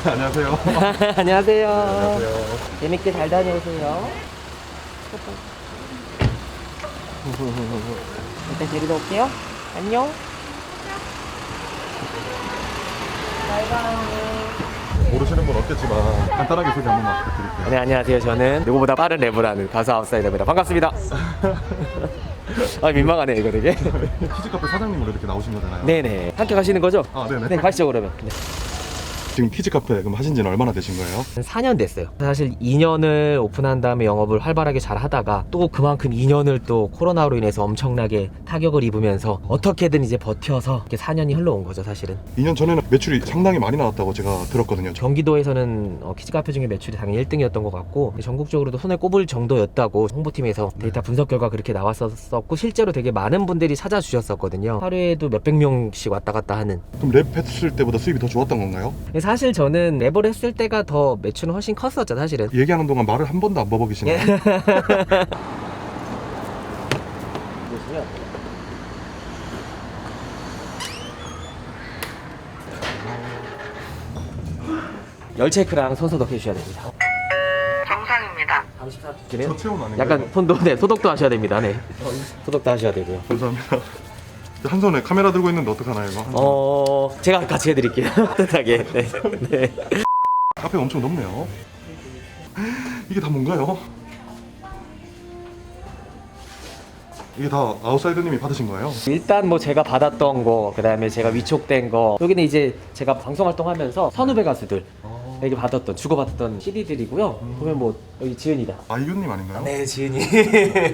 안녕하세요. 안녕하세요. 안녕하세요. 재밌게 잘 다녀오세요. 일단 데리러 올게요. 안녕. 모르시는 분 없겠지만 간단하게 소개 한 번만 부탁드릴게요. 네, 안녕하세요. 저는 누구보다 빠른 랩을 하는 가수 아웃사이더입니다. 반갑습니다. 아, 민망하네 이거 되게. 키즈카페 사장님으로 이렇게 나오신 거잖아요. 네네. 함께 가시는 거죠? 아, 네네. 네, 가시죠 그러면. 네. 지금 키즈카페 그럼 하신 지는 얼마나 되신 거예요? 한 4년 됐어요. 사실 2년을 오픈한 다음에 영업을 활발하게 잘 하다가 또 그만큼 2년을 또 코로나로 인해서 엄청나게 타격을 입으면서 어떻게든 이제 버텨서 이렇게 4년이 흘러온 거죠, 사실은. 2년 전에는 매출이 상당히 많이 나왔다고 제가 들었거든요. 경기도에서는 키즈카페 중에 매출이 당연히 1등이었던 것 같고 전국적으로도 손에 꼽을 정도였다고 홍보팀에서 데이터 분석 결과 그렇게 나왔었고 실제로 되게 많은 분들이 찾아주셨었거든요. 하루에도 몇백 명씩 왔다 갔다 하는. 그럼 랩 했을 때보다 수입이 더 좋았던 건가요? 사실 저는 랩을 했을 때가 더 매출은 훨씬 컸었죠, 사실은. 얘기하는 동안 말을 한 번도 안 버벅이시네요. 보시면 열 체크랑 손 소독 해주셔야 됩니다. 정상입니다. 저 체온 아닌가요? 약간 손도 네 소독도 하셔야 됩니다. 네 소독도 하셔야 되고요. 감사합니다. 한 손에 카메라 들고 있는데 어떡하나요 이거? 제가 같이 해드릴게요. 따뜻하게. 네. 네. 카페가 엄청 높네요. 이게 다 뭔가요? 이게 다 아웃사이더님이 받으신 거예요? 일단 뭐 제가 받았던 거, 그 다음에 제가 위촉된 거, 여기는 이제 제가 방송 활동하면서 선후배 가수들 에게 받았던 주고받았던 CD들이고요. 보면 뭐 여기 지은이다. 아이유님 아닌가요? 네, 지은이.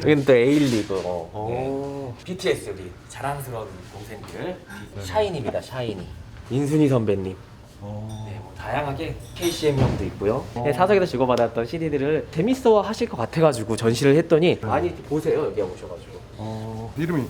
여기는 또 에일리브, BTS 우리 자랑스러운 동생들, 샤이니입니다. 샤이니. 민순이 선배님. 네, 뭐 다양하게 KCM 형도 있고요. 네, 사석에서 주고받았던 CD들을 재밌어 하실 것 같아가지고 전시를 했더니 많이 보세요, 여기 오셔가지고. 이름이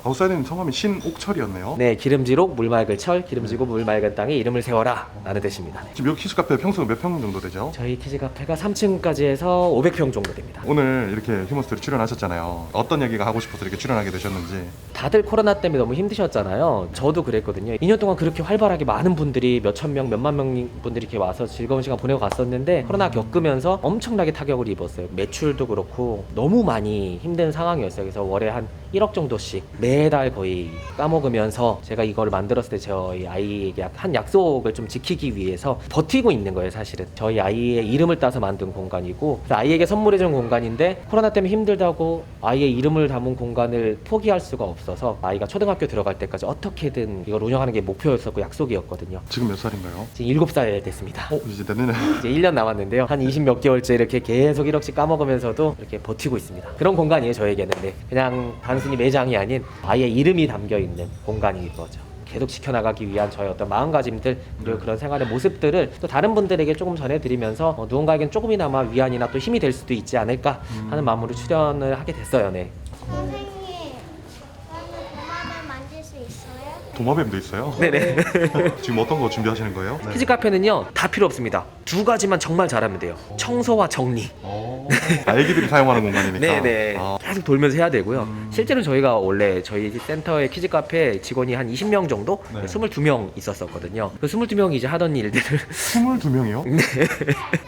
아웃사이더님 성함이 신옥철이었네요. 네, 기름지록 물 맑을 철, 기름지고 물 맑은 땅에 이름을 세워라 라는 뜻입니다. 네. 지금 여기 키즈카페 평수가 몇 평 정도 되죠? 저희 키즈카페가 3층까지 해서 500평 정도 됩니다. 오늘 이렇게 휴먼스토리 출연하셨잖아요. 어떤 얘기가 하고 싶어서 이렇게 출연하게 되셨는지. 다들 코로나 때문에 너무 힘드셨잖아요. 저도 그랬거든요. 2년 동안 그렇게 활발하게 많은 분들이 몇천 명, 몇만 명 분들이 이렇게 와서 즐거운 시간 보내고 갔었는데 코로나 겪으면서 엄청나게 타격을 입었어요. 매출도 그렇고 너무 많이 힘든 상황이었어요. 그래서 월에 한 1억 정도씩 매달 거의 까먹으면서 제가 이걸 만들었을 때 저희 아이에게 한 약속을 좀 지키기 위해서 버티고 있는 거예요, 사실은. 저희 아이의 이름을 따서 만든 공간이고 아이에게 선물해준 공간인데 코로나 때문에 힘들다고 아이의 이름을 담은 공간을 포기할 수가 없어서 아이가 초등학교 들어갈 때까지 어떻게든 이걸 운영하는 게 목표였었고 약속이었거든요. 지금 몇 살인가요? 지금 7살 됐습니다. 이제 내년에 이제 1년 남았는데요. 한 20 몇 개월째 이렇게 계속 1억씩 까먹으면서도 이렇게 버티고 있습니다. 그런 공간이에요, 저에게는. 네. 그냥 단순히 매장이 아닌 아이의 이름이 담겨있는 공간인 거죠. 계속 지켜나가기 위한 저의 어떤 마음가짐들 그리고 그런 생활의 모습들을 또 다른 분들에게 조금 전해드리면서 누군가에겐 조금이나마 위안이나 또 힘이 될 수도 있지 않을까 하는 마음으로 출연을 하게 됐어요. 네. 선생님, 저는 도마뱀 만질 수 있어요? 도마뱀도 있어요? 네네. 지금 어떤 거 준비하시는 거예요? 네. 키즈 카페는요 다 필요 없습니다. 두 가지만 정말 잘하면 돼요. 청소와 정리. 아기들이 사용하는 공간이니까. 네네. 계속 돌면서 해야 되고요. 실제로 저희가 원래 저희 센터의 키즈 카페 직원이 한 20명 정도, 네. 22명 있었었거든요. 그 22명이 이제 하던 일들을 22명이요?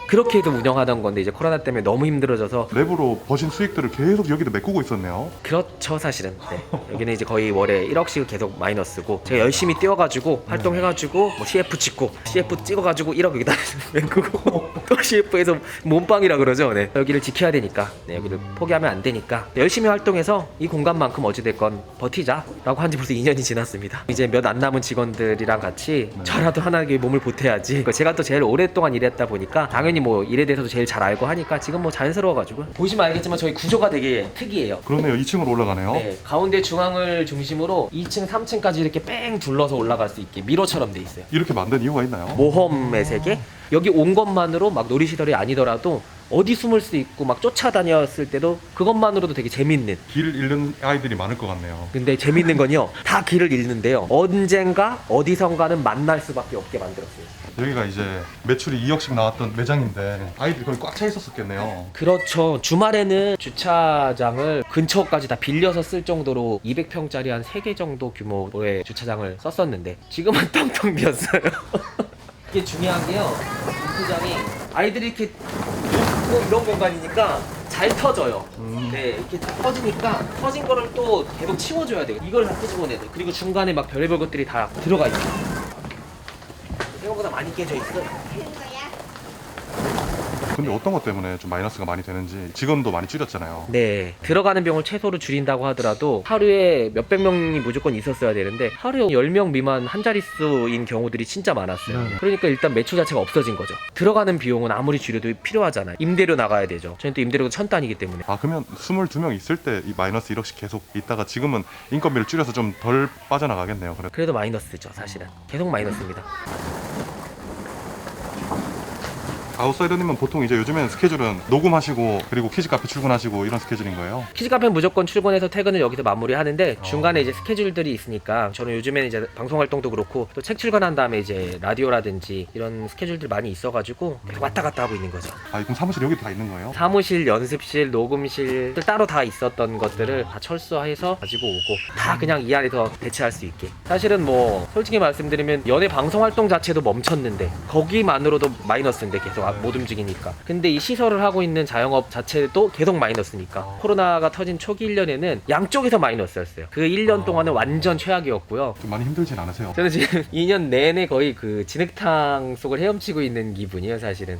그렇게 해도 운영하던 건데 이제 코로나 때문에 너무 힘들어져서 랩으로 버신 수익들을 계속 여기다 메꾸고 있었네요. 그렇죠, 사실은. 네. 여기는 이제 거의 월에 1억씩 계속 마이너스고 제가 열심히 뛰어가지고 활동해가지고 뭐 CF 찍고 CF 찍어가지고 1억 여기다 메꾸고 또 CF에서 몸빵이라 그러죠. 네. 여기를 지켜야 되니까 네, 여기를 포기하면 안 되니까 열심히 활동해서 이 공간만큼 어찌됐건 버티자라고 한지 벌써 2년이 지났습니다. 이제 몇 안 남은 직원들이랑 같이 저라도 하나의 몸을 보태야지. 제가 또 제일 오랫동안 일했다 보니까 당연히 뭐 일에 대해서도 제일 잘 알고 하니까 지금 뭐 자연스러워가지고 보시면 알겠지만 저희 구조가 되게 특이해요. 그러네요. 2층으로 올라가네요. 네, 가운데 중앙을 중심으로 2층, 3층까지 이렇게 뺑 둘러서 올라갈 수 있게 미로처럼 돼 있어요. 이렇게 만든 이유가 있나요? 모험의 세계? 여기 온 것만으로 막 놀이시설이 아니더라도 어디 숨을 수 있고 막 쫓아다녔을 때도 그것만으로도 되게 재밌는. 길을 잃는 아이들이 많을 것 같네요. 근데 재밌는 건요, 다 길을 잃는데요, 언젠가 어디선가는 만날 수밖에 없게 만들었어요. 여기가 이제 매출이 2억씩 나왔던 매장인데 아이들이 거의 꽉 차 있었었겠네요. 그렇죠. 주말에는 주차장을 근처까지 다 빌려서 쓸 정도로 200평짜리 한 3개 정도 규모의 주차장을 썼었는데 지금은 텅텅 비었어요. 이게 중요한 게요, 주차장이 아이들이 이렇게 놓고 이런 공간이니까 잘 터져요. 네, 이렇게 다 터지니까 터진 거를 또 계속 치워줘야 돼요. 이걸 다 끄집어내야 돼요. 그리고 중간에 막 별의별 것들이 다 들어가 있어요. 생각보다 많이 깨져 있어요. 그거야? 근데 어떤 것 때문에 좀 마이너스가 많이 되는지, 직원도 많이 줄였잖아요. 네, 들어가는 병을 최소로 줄인다고 하더라도 하루에 몇백 명이 무조건 있었어야 되는데 하루에 10명 미만 한 자릿수인 경우들이 진짜 많았어요. 그러니까 일단 매출 자체가 없어진 거죠. 들어가는 비용은 아무리 줄여도 필요하잖아요. 임대료 나가야 되죠. 저희는 또 임대료가 1,000단위이기 때문에. 아, 그러면 22명 있을 때 이 마이너스 1억씩 계속 있다가 지금은 인건비를 줄여서 좀 덜 빠져나가겠네요. 그래도 마이너스죠, 사실은. 계속 마이너스입니다. 아웃사이더님은 보통 이제 요즘엔 스케줄은 녹음하시고 그리고 키즈카페 출근하시고 이런 스케줄인 거예요? 키즈카페는 무조건 출근해서 퇴근을 여기서 마무리하는데 중간에 이제 스케줄들이 있으니까 저는 요즘에는 이제 방송 활동도 그렇고 또 책 출간한 다음에 이제 라디오라든지 이런 스케줄들 많이 있어가지고 계속 왔다 갔다 하고 있는 거죠. 아, 그럼 사무실 여기 다 있는 거예요? 사무실, 연습실, 녹음실 따로 다 있었던 것들을 다 철수해서 가지고 오고 다 그냥 이 안에서 대체할 수 있게. 사실은 뭐 솔직히 말씀드리면 연예 방송 활동 자체도 멈췄는데 거기만으로도 마이너스인데 계속 못 움직이니까. 근데 이 시설을 하고 있는 자영업 자체도 계속 마이너스니까. 코로나가 터진 초기 1년에는 양쪽에서 마이너스였어요. 그 1년 동안은 완전 최악이었고요. 좀 많이 힘들진 않으세요? 저는 지금 2년 내내 거의 그 진흙탕 속을 헤엄치고 있는 기분이에요, 사실은.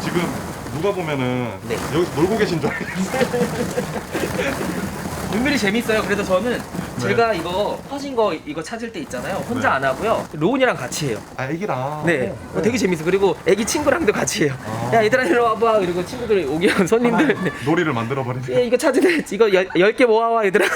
지금 누가 보면은 네. 여기서 놀고 계신 줄 알겠어요. 은근히 재밌어요. 그래서 저는 제가 이거 터진 거 이거 찾을 때 있잖아요. 혼자 네. 안 하고요. 로운이랑 같이 해요. 아, 애기랑. 네. 되게 재밌어. 그리고 애기 친구랑도 같이 해요. 야, 얘들아 이리 와봐. 그리고 친구들 오기 전 손님들. 네. 놀이를 만들어 버리네. 야, 이거 찾으래. 이거 10개 모아와 얘들아.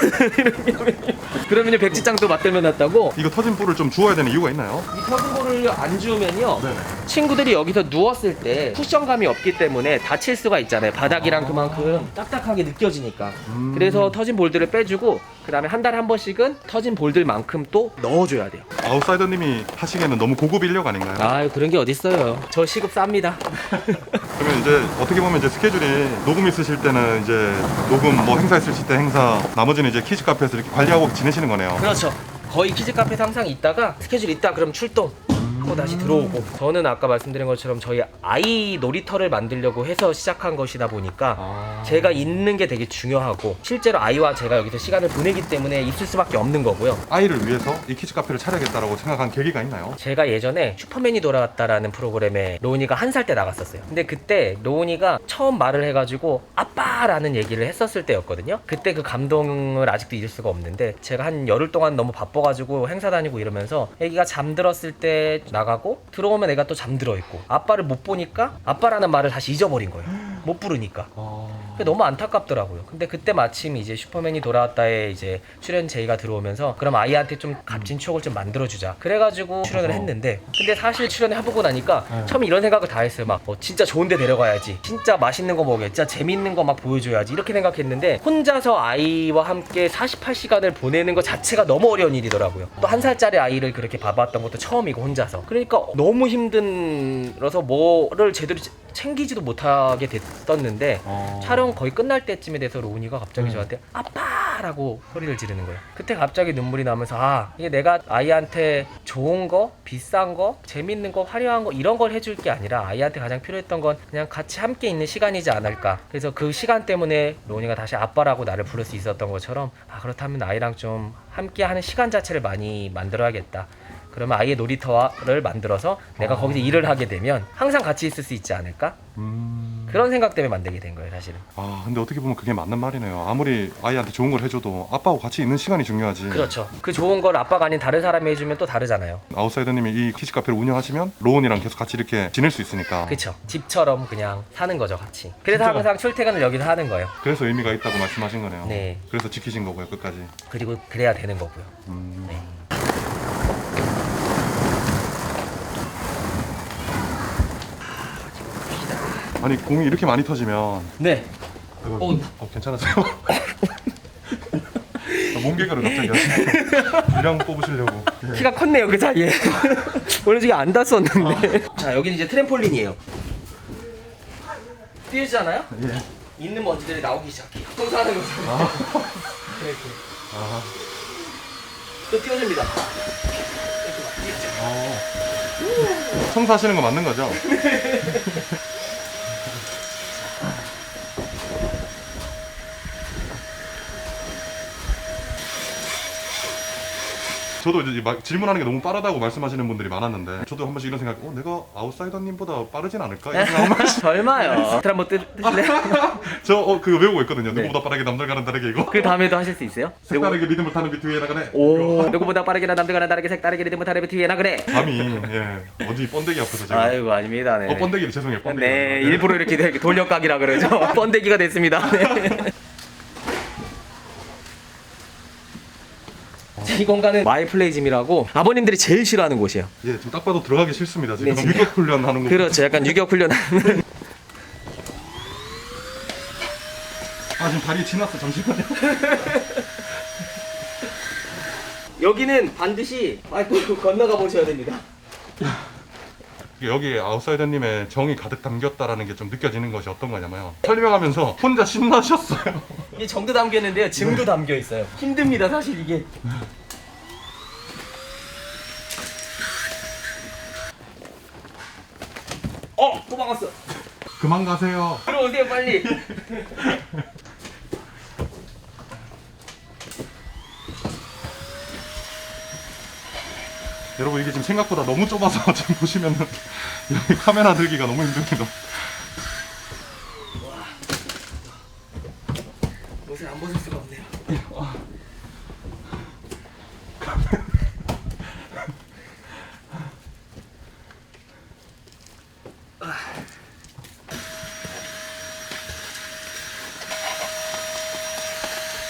그러면요 백지장도 맞들면 놨다고. 이거 터진 불을 좀 주워야 되는 이유가 있나요? 이 터진 거를 안 주우면요. 네. 친구들이 여기서 누웠을 때 쿠션감이 없기 때문에 다칠 수가 있잖아요. 바닥이랑 그만큼 딱딱하게 느껴지니까. 그래서 터진 볼들을 빼주고 그 다음에 한 달에 한 번씩은 터진 볼들만큼 또 넣어줘야 돼요. 아웃사이더님이 하시기에는 너무 고급 인력 아닌가요? 아유, 그런 게 어딨어요. 저 시급 쌉니다. 그러면 이제 어떻게 보면 이제 스케줄이 녹음 있으실 때는 이제 녹음, 뭐 행사 있으실 때 행사, 나머지는 이제 키즈 카페에서 이렇게 관리하고 지내시는 거네요. 그렇죠. 거의 키즈 카페에서 항상 있다가 스케줄 있다 그럼 출동 하고 다시 들어오고. 저는 아까 말씀드린 것처럼 저희 아이 놀이터를 만들려고 해서 시작한 것이다 보니까 제가 있는 게 되게 중요하고 실제로 아이와 제가 여기서 시간을 보내기 때문에 있을 수밖에 없는 거고요. 아이를 위해서 이 키즈 카페를 차려야겠다라고 생각한 계기가 있나요? 제가 예전에 슈퍼맨이 돌아왔다라는 프로그램에 로운이가 1살 때 나갔었어요. 근데 그때 로운이가 처음 말을 해가지고 아빠라는 얘기를 했었을 때였거든요. 그때 그 감동을 아직도 잊을 수가 없는데 제가 한 열흘 동안 너무 바빠가지고 행사 다니고 이러면서 애기가 잠들었을 때 나가고 들어오면 애가 또 잠들어 있고 아빠를 못 보니까 아빠라는 말을 다시 잊어버린 거예요. 못 부르니까. 그게 너무 안타깝더라고요. 근데 그때 마침 이제 슈퍼맨이 돌아왔다에 이제 출연 제의가 들어오면서 그럼 아이한테 좀 값진 추억을 좀 만들어주자. 그래가지고 출연을 했는데 근데 사실 출연을 해보고 나니까 처음에 이런 생각을 다 했어요. 막 진짜 좋은 데 데려가야지. 진짜 맛있는 거 먹어야지. 진짜 재밌는 거 막 보여줘야지. 이렇게 생각했는데 혼자서 아이와 함께 48시간을 보내는 것 자체가 너무 어려운 일이더라고요. 또 1살짜리 아이를 그렇게 봐봤던 것도 처음이고 혼자서. 그러니까 너무 힘들어서 뭐를 제대로 챙기지도 못하게 됐었는데 촬영 거의 끝날 때쯤에 돼서 로운이가 갑자기 저한테 아빠라고 소리를 지르는 거예요. 그때 갑자기 눈물이 나면서 아, 이게 내가 아이한테 좋은 거, 비싼 거, 재밌는 거, 화려한 거 이런 걸 해줄 게 아니라 아이한테 가장 필요했던 건 그냥 같이 함께 있는 시간이지 않을까. 그래서 그 시간 때문에 로운이가 다시 아빠라고 나를 부를 수 있었던 것처럼 아, 그렇다면 아이랑 좀 함께 하는 시간 자체를 많이 만들어야겠다. 그러면 아이의 놀이터를 만들어서 내가 거기서 일을 하게 되면 항상 같이 있을 수 있지 않을까? 그런 생각 때문에 만들게 된 거예요, 사실은. 아, 근데 어떻게 보면 그게 맞는 말이네요. 아무리 아이한테 좋은 걸 해줘도 아빠하고 같이 있는 시간이 중요하지. 그렇죠. 그 좋은 걸 아빠가 아닌 다른 사람이 해주면 또 다르잖아요. 아웃사이더님이 이 키즈 카페를 운영하시면 로운이랑 계속 같이 이렇게 지낼 수 있으니까. 그렇죠. 집처럼 그냥 사는 거죠, 같이. 그래서 진짜. 항상 출퇴근을 여기서 하는 거예요. 그래서 의미가 있다고 말씀하신 거네요. 네. 그래서 지키신 거고요, 끝까지. 그리고 그래야 되는 거고요. 네. 아니 공이 이렇게 많이 터지면 네. 아이고, 괜찮으세요? 몸개그를 갑자기 하시네. 유량 뽑으시려고. 예. 키가 컸네요 그 사이에. 원래 저기 안 닿았었는데. 자 여기는 이제 트램폴린이에요. 띄우잖아요? 예. 있는 먼지들이 나오기 시작해. 청소하는 거죠. 그래. 또 띄워줍니다. 이렇게 막 띄우죠. 청소하시는 거 맞는 거죠? 저도 이제 막 질문하는 게 너무 빠르다고 말씀하시는 분들이 많았는데 저도 한 번씩 이런 생각, 내가 아웃사이더님보다 빠르진 않을까? 이런 생각 한 번씩. 설마요. 들 한번 뜨실래요? 저 그거 외우고 있거든요. 네. 누구보다 빠르게 남들과는 다르게 이거. 그 다음에도 하실 수 있어요? 색다르게 리듬을 타는 비트 위에 나가네. 오, 누구보다 빠르게나 남들과는 다르게 색다르게 리듬을 타는 비트 위에 나그래. 감이 어디 번데기 앞에서 제가. 아이고 아닙니다. 네. 번데기를 죄송해요. 번데기. 네, 일부러 이렇게 돌려각이라 그러죠. 번데기가 됐습니다. 네. 이 공간은 마이플레이짐이라고 아버님들이 제일 싫어하는 곳이에요. 예, 지금 딱 봐도 들어가기 싫습니다. 지금 네, 지금. 유격 훈련 하는 거. 그렇죠. 약간 유격 훈련하는. 아 지금 다리 지났어. 잠시만요. 여기는 반드시 건너가 보셔야 됩니다. 여기 아웃사이더님의 정이 가득 담겼다라는 게 좀 느껴지는 것이 어떤 거냐면 설명하면서 혼자 신나셨어요. 이게 정도 담겨 있는데요. 증도 담겨 있어요. 힘듭니다, 사실 이게. 또 막았어. 그만 가세요. 들어오세요, 빨리. 여러분 이게 지금 생각보다 너무 좁아서 지금 보시면은 여기 카메라 들기가 너무 힘듭니다. 옷을 안 벗을 수가 없네요.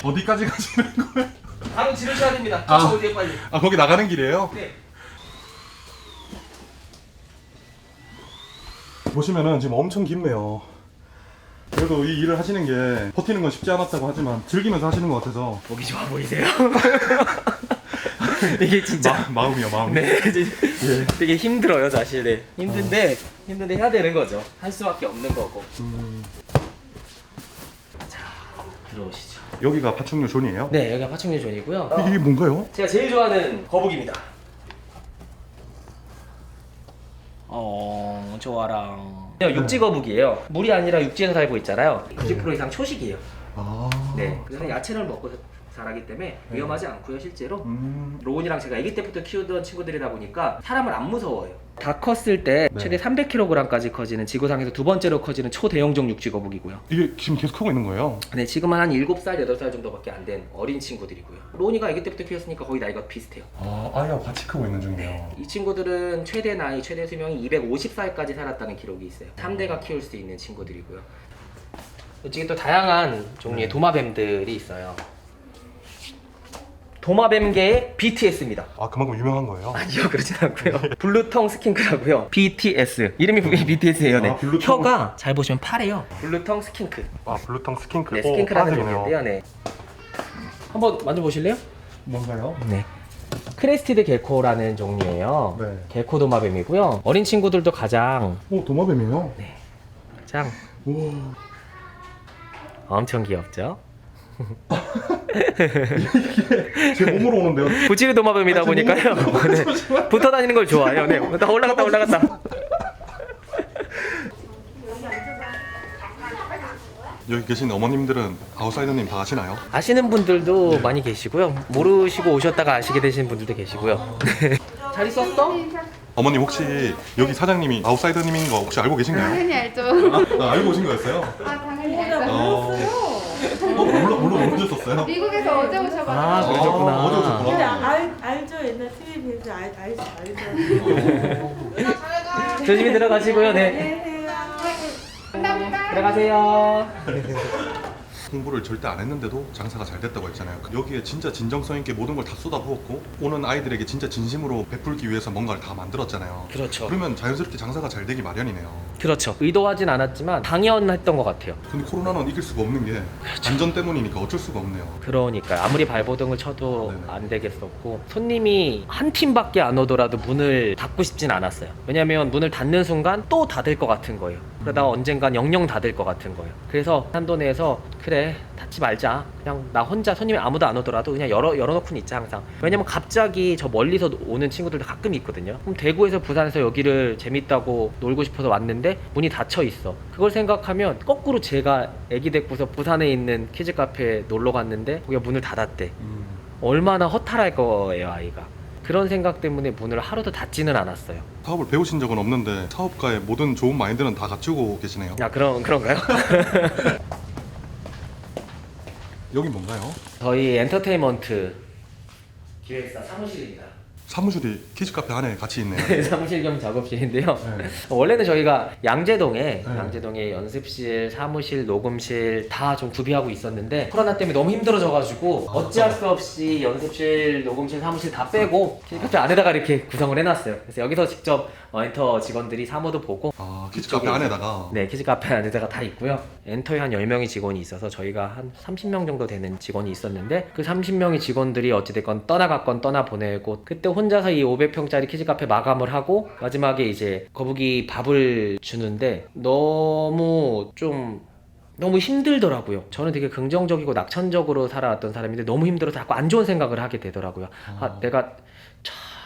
어디까지 가시는 거예요? 바로 지르셔야 됩니다. 아. 오세요, 빨리. 아 거기 나가는 길이에요? 네. 보시면은 지금 엄청 깊네요. 그래도 이 일을 하시는 게 버티는 건 쉽지 않았다고 하지만 즐기면서 하시는 것 같아서 보기 좋아 보이세요? 이게 진짜 마음이요 마음. 네, 되게 힘들어요 사실. 네. 힘든데 해야 되는 거죠. 할 수밖에 없는 거고. 자, 들어오시죠. 여기가 파충류 존이에요? 네, 여기가 파충류 존이고요. 이게 뭔가요? 제가 제일 좋아하는 거북입니다. 좋아라. 육지 거북이에요. 물이 아니라 육지에서 살고 있잖아요. 90% 이상 초식이에요. 아. 네, 그래서 야채를 먹고 자라기 때문에 위험하지 않고요. 실제로 음. 로운이랑 제가 아기 때부터 키우던 친구들이다 보니까 사람을 안 무서워해요. 다 컸을 때 네. 최대 300kg까지 커지는 지구상에서 두 번째로 커지는 초대형종 육지 거북이고요. 이게 지금 계속 크고 있는 거예요? 네, 지금은 한 7살, 8살 정도밖에 안 된 어린 친구들이고요. 로운이가 아기 때부터 키웠으니까 거의 나이가 비슷해요. 아, 아이와 같이 크고 있는 중이에요. 이 친구들은 최대 수명이 250살까지 살았다는 기록이 있어요. 3대가 키울 수 있는 친구들이고요. 이쪽에 또 다양한 종류의 도마뱀들이 있어요. 도마뱀계의 BTS입니다. 아 그만큼 유명한 거예요? 아니요, 그렇진 않고요. 블루텅 스킨크라고요. BTS. 이름이 BTS예요. 네. 아, 블루텅. 혀가 잘 보시면 파래요. 블루텅 스킨크. 아 블루텅 스킨크. 네, 스킨크라는 파란색이네요. 종류인데요. 네. 한번 만져보실래요? 뭔가요? 네. 크레스티드 게코라는 종류예요. 네. 게코 도마뱀이고요. 어린 친구들도 가장 오 도마뱀이에요? 우와. 엄청 귀엽죠? 제 몸으로 오는데요. 부치르 도마뱀이다 보니까요. 네. 붙어 다니는 걸 좋아해요. 네. 나 올라갔다. 여기 계신 어머님들은 아웃사이더님 다 아시나요? 아시는 분들도 많이 계시고요. 모르시고 오셨다가 아시게 되신 분들도 계시고요. 잘 있었어? 어머님 혹시 여기 사장님이 아웃사이더님인 거 혹시 알고 계신가요? 당연히 알죠. 알고 오신 거였어요? 아 당연히 알죠. 모르셨었어요? 미국에서 어제 오셔가지고. 아, 그러셨구나. 어제 오셨구나. 근데 알죠. 옛날 TV에서 알죠. 조심히 들어가시고요. 네. 안녕하세요. 감사합니다. 들어가세요. 홍보를 절대 안 했는데도 장사가 잘 됐다고 했잖아요. 여기에 진짜 진정성 있게 모든 걸 다 쏟아부었고 오는 아이들에게 진짜 진심으로 베풀기 위해서 뭔가를 다 만들었잖아요. 그렇죠. 그러면 자연스럽게 장사가 잘 되기 마련이네요. 그렇죠. 의도하진 않았지만 당연했던 것 같아요. 근데 코로나는 이길 수가 없는 게 안전 때문이니까 어쩔 수가 없네요. 그러니까 아무리 발버둥을 쳐도 네네. 안 되겠었고 손님이 한 팀밖에 안 오더라도 문을 닫고 싶진 않았어요. 왜냐면 문을 닫는 순간 또 닫을 것 같은 거예요. 그러다가 언젠간 영영 닫을 것 같은 거예요. 그래서 한돈에서 그래 닫지 말자. 그냥 나 혼자 손님이 아무도 안 오더라도 그냥 열어놓고는 있자 항상. 왜냐면 갑자기 저 멀리서 오는 친구들도 가끔 있거든요. 그럼 대구에서 부산에서 여기를 재밌다고 놀고 싶어서 왔는데 문이 닫혀 있어. 그걸 생각하면 거꾸로 제가 애기 데리고서 부산에 있는 키즈 카페에 놀러 갔는데 거기가 문을 닫았대. 얼마나 허탈할 거예요 아이가. 그런 생각 때문에 문을 하루도 닫지는 않았어요. 사업을 배우신 적은 없는데 사업가의 모든 좋은 마인드는 다 갖추고 계시네요. 야 그런가요? 여기 뭔가요? 저희 엔터테인먼트 기획사 사무실입니다. 사무실이 키즈 카페 안에 같이 있네요. 사무실 겸 작업실인데요. 네. 원래는 저희가 양재동에 네. 양재동에 연습실, 사무실, 녹음실 다 좀 구비하고 있었는데 코로나 때문에 너무 힘들어져가지고 어찌할 수 없이 연습실, 녹음실, 사무실 다 빼고 키즈카페 안에다가 이렇게 구성을 해놨어요. 그래서 여기서 직접 엔터 직원들이 사무도 보고 아, 키즈 카페 안에다가. 네, 키즈카페 안에다가 다 있고요. 엔터에 한 10명의 직원이 있어서 저희가 한 30명 정도 되는 직원이 있었는데 그 30명의 직원들이 어찌됐건 떠나갔건 떠나보내고 그때 혼자서 이 500평짜리 키즈카페 마감을 하고 마지막에 이제 거북이 밥을 주는데 너무 힘들더라고요. 저는 되게 긍정적이고 낙천적으로 살아왔던 사람인데 너무 힘들어서 자꾸 안 좋은 생각을 하게 되더라고요. 내가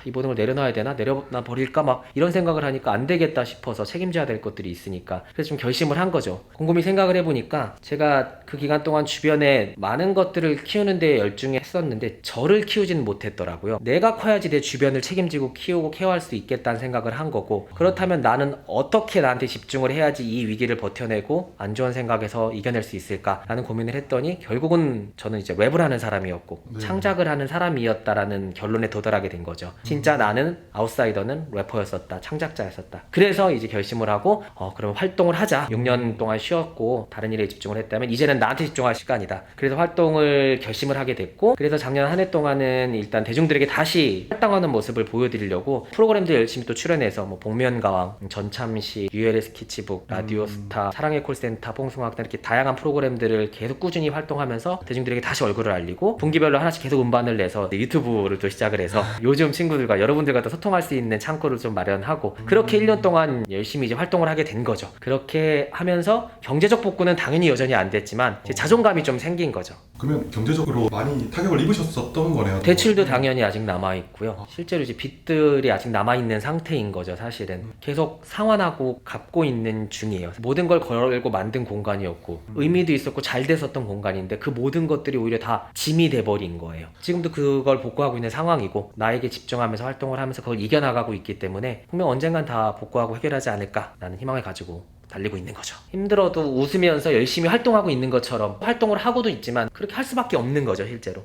이 모든 걸 내려놔야 되나? 내려놔 버릴까? 막 이런 생각을 하니까 안 되겠다 싶어서 책임져야 될 것들이 있으니까 그래서 좀 결심을 한 거죠. 곰곰이 생각을 해보니까 제가 그 기간 동안 주변에 많은 것들을 키우는 데 열중히 했었는데 저를 키우지는 못했더라고요. 내가 커야지 내 주변을 책임지고 키우고 케어할 수 있겠다는 생각을 한 거고 그렇다면 나는 어떻게 나한테 집중을 해야지 이 위기를 버텨내고 안 좋은 생각에서 이겨낼 수 있을까라는 고민을 했더니 결국은 저는 이제 웹을 하는 사람이었고 네. 창작을 하는 사람이었다라는 결론에 도달하게 된 거죠. 진짜 나는 아웃사이더는 래퍼였었다, 창작자였었다. 그래서 이제 결심을 하고 그럼 활동을 하자. 6년 동안 쉬었고 다른 일에 집중을 했다면 이제는 나한테 집중할 시간이다. 그래서 활동을 결심을 하게 됐고 그래서 작년 한 해 동안은 일단 대중들에게 다시 활동하는 모습을 보여드리려고 프로그램들 열심히 또 출연해서 뭐 복면가왕, 전참시, UL의 스케치북, 라디오스타, 사랑의 콜센터, 봉숭아학당 이렇게 다양한 프로그램들을 계속 꾸준히 활동하면서 대중들에게 다시 얼굴을 알리고 분기별로 하나씩 계속 음반을 내서 유튜브를 또 시작을 해서 요즘 친구들과 여러분들과 또 소통할 수 있는 창구를 좀 마련하고 그렇게 1년 동안 열심히 이제 활동을 하게 된 거죠. 그렇게 하면서 경제적 복구는 당연히 여전히 안 됐지만 이제 자존감이 좀 생긴 거죠. 그러면 경제적으로 많이 타격을 입으셨었던 거네요. 대출도 당연히 아직 남아있고요. 실제로 이제 빚들이 아직 남아있는 상태인 거죠. 사실은 계속 상환하고 갚고 있는 중이에요. 모든 걸 걸고 만든 공간이었고 의미도 있었고 잘 됐었던 공간인데 그 모든 것들이 오히려 다 짐이 돼버린 거예요. 지금도 그걸 복구하고 있는 상황이고 나에게 집중하면서 활동을 하면서 그걸 이겨나가고 있기 때문에 분명 언젠간 다 복구하고 해결하지 않을까라는 희망을 가지고 달리고 있는 거죠. 힘들어도 웃으면서 열심히 활동하고 있는 것처럼 활동을 하고도 있지만 그렇게 할 수밖에 없는 거죠 실제로.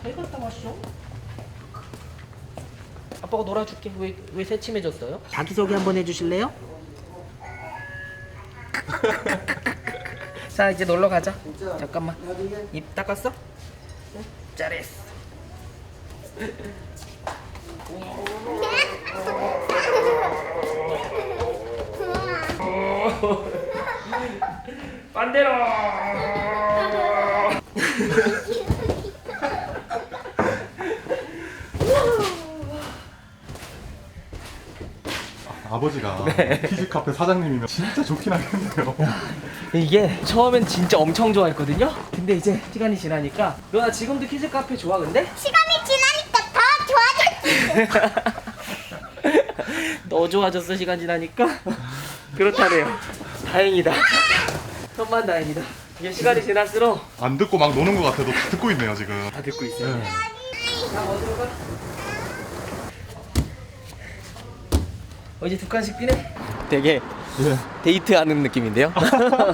잘 갔다 왔어? 아빠가 놀아줄게. 왜 새침해졌어요? 자기소개 한번 해주실래요? 자 이제 놀러 가자. 잠깐만. 입 닦았어? 응? 잘했어. 반대로. 아버지가 키즈 카페 사장님이면 진짜 좋긴 하겠네요. 이게 처음엔 진짜 엄청 좋아했거든요. 근데 이제 시간이 지나니까 너나 지금도 키즈 카페 좋아 근데? 시간이 지나니까 더 좋아졌지. 너 좋아졌어 시간 지나니까? 그렇다네요. 다행이다. 천만 다행이다. 이게 시간이 지날수록 안 듣고 막 노는 것 같아도 다 듣고 있네요 지금. 다 듣고 있어요. 네. 자 어디로 가? 이제 두 칸씩 뛰네. 되게 데이트하는 느낌인데요.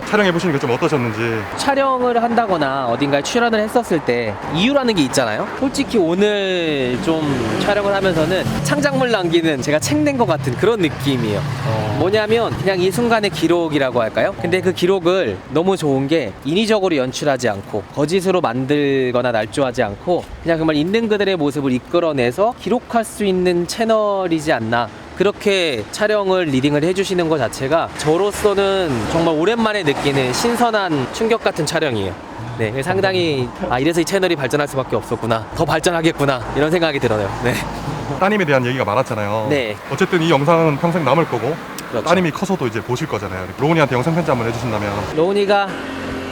촬영해 보시니까 좀 어떠셨는지. 촬영을 한다거나 어딘가에 출연을 했었을 때 이유라는 게 있잖아요. 솔직히 오늘 좀 촬영을 하면서는 창작물 남기는 제가 책 낸 것 같은 그런 느낌이에요. 뭐냐면 그냥 이 순간의 기록이라고 할까요? 근데 그 기록을 너무 좋은 게 인위적으로 연출하지 않고 거짓으로 만들거나 날조하지 않고 그냥 정말 있는 그들의 모습을 이끌어내서 기록할 수 있는 채널이지 않나. 그렇게 촬영을 리딩을 해주시는 것 자체가 저로서는 정말 오랜만에 느끼는 신선한 충격 같은 촬영이에요. 네, 상당히 이래서 이 채널이 발전할 수밖에 없었구나, 더 발전하겠구나 이런 생각이 들어요. 네. 따님에 대한 얘기가 많았잖아요. 네. 어쨌든 이 영상은 평생 남을 거고 그렇죠. 따님이 커서도 이제 보실 거잖아요. 로운이한테 영상 편지 한번 해주신다면. 로운이가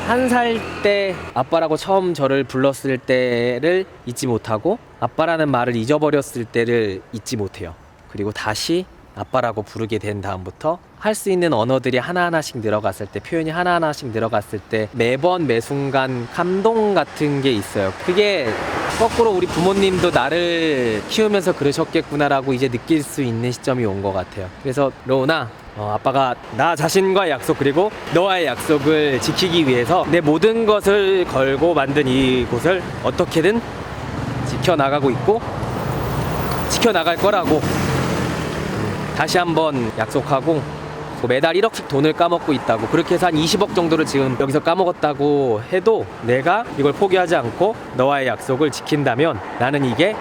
1살 때 아빠라고 처음 저를 불렀을 때를 잊지 못하고 아빠라는 말을 잊어버렸을 때를 잊지 못해요. 그리고 다시 아빠라고 부르게 된 다음부터 할 수 있는 언어들이 하나하나씩 늘어갔을 때, 표현이 하나하나씩 늘어갔을 때 매번 매 순간 감동 같은 게 있어요. 그게 거꾸로 우리 부모님도 나를 키우면서 그러셨겠구나라고 이제 느낄 수 있는 시점이 온 것 같아요. 그래서 로운아, 아빠가 나 자신과의 약속 그리고 너와의 약속을 지키기 위해서 내 모든 것을 걸고 만든 이곳을 어떻게든 지켜나가고 있고 지켜나갈 거라고 다시 한번 약속하고, 매달 1억씩 돈을 까먹고 있다고, 그렇게 해서 한 20억 정도를 지금 여기서 까먹었다고 해도 내가 이걸 포기하지 않고 너와의 약속을 지킨다면 나는 이게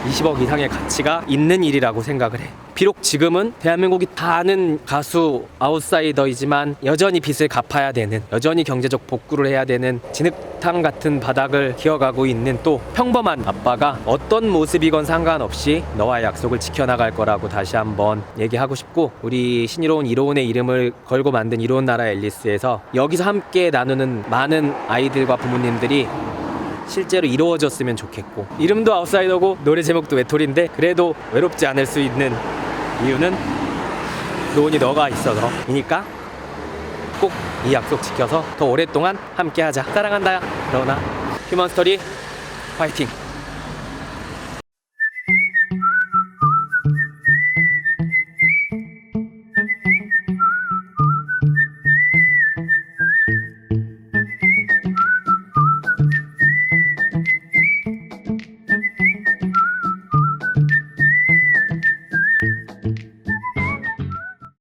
20억 이상의 가치가 있는 일이라고 생각을 해. 비록 지금은 대한민국이 다 아는 가수 아웃사이더이지만 여전히 빚을 갚아야 되는, 여전히 경제적 복구를 해야 되는 진흙탕 같은 바닥을 기어가고 있는 또 평범한 아빠가 어떤 모습이건 상관없이 너와의 약속을 지켜나갈 거라고 다시 한번 얘기하고 싶고, 우리 신이로운 이로운의 이름을 걸고 만든 이로운 나라 앨리스에서 여기서 함께 나누는 많은 아이들과 부모님들이 실제로 이루어졌으면 좋겠고, 이름도 아웃사이더고 노래 제목도 외톨인데 그래도 외롭지 않을 수 있는 이유는 로운이 너가 있어서이니까 꼭 이 약속 지켜서 더 오랫동안 함께 하자. 사랑한다 로운아. 휴먼스토리 화이팅.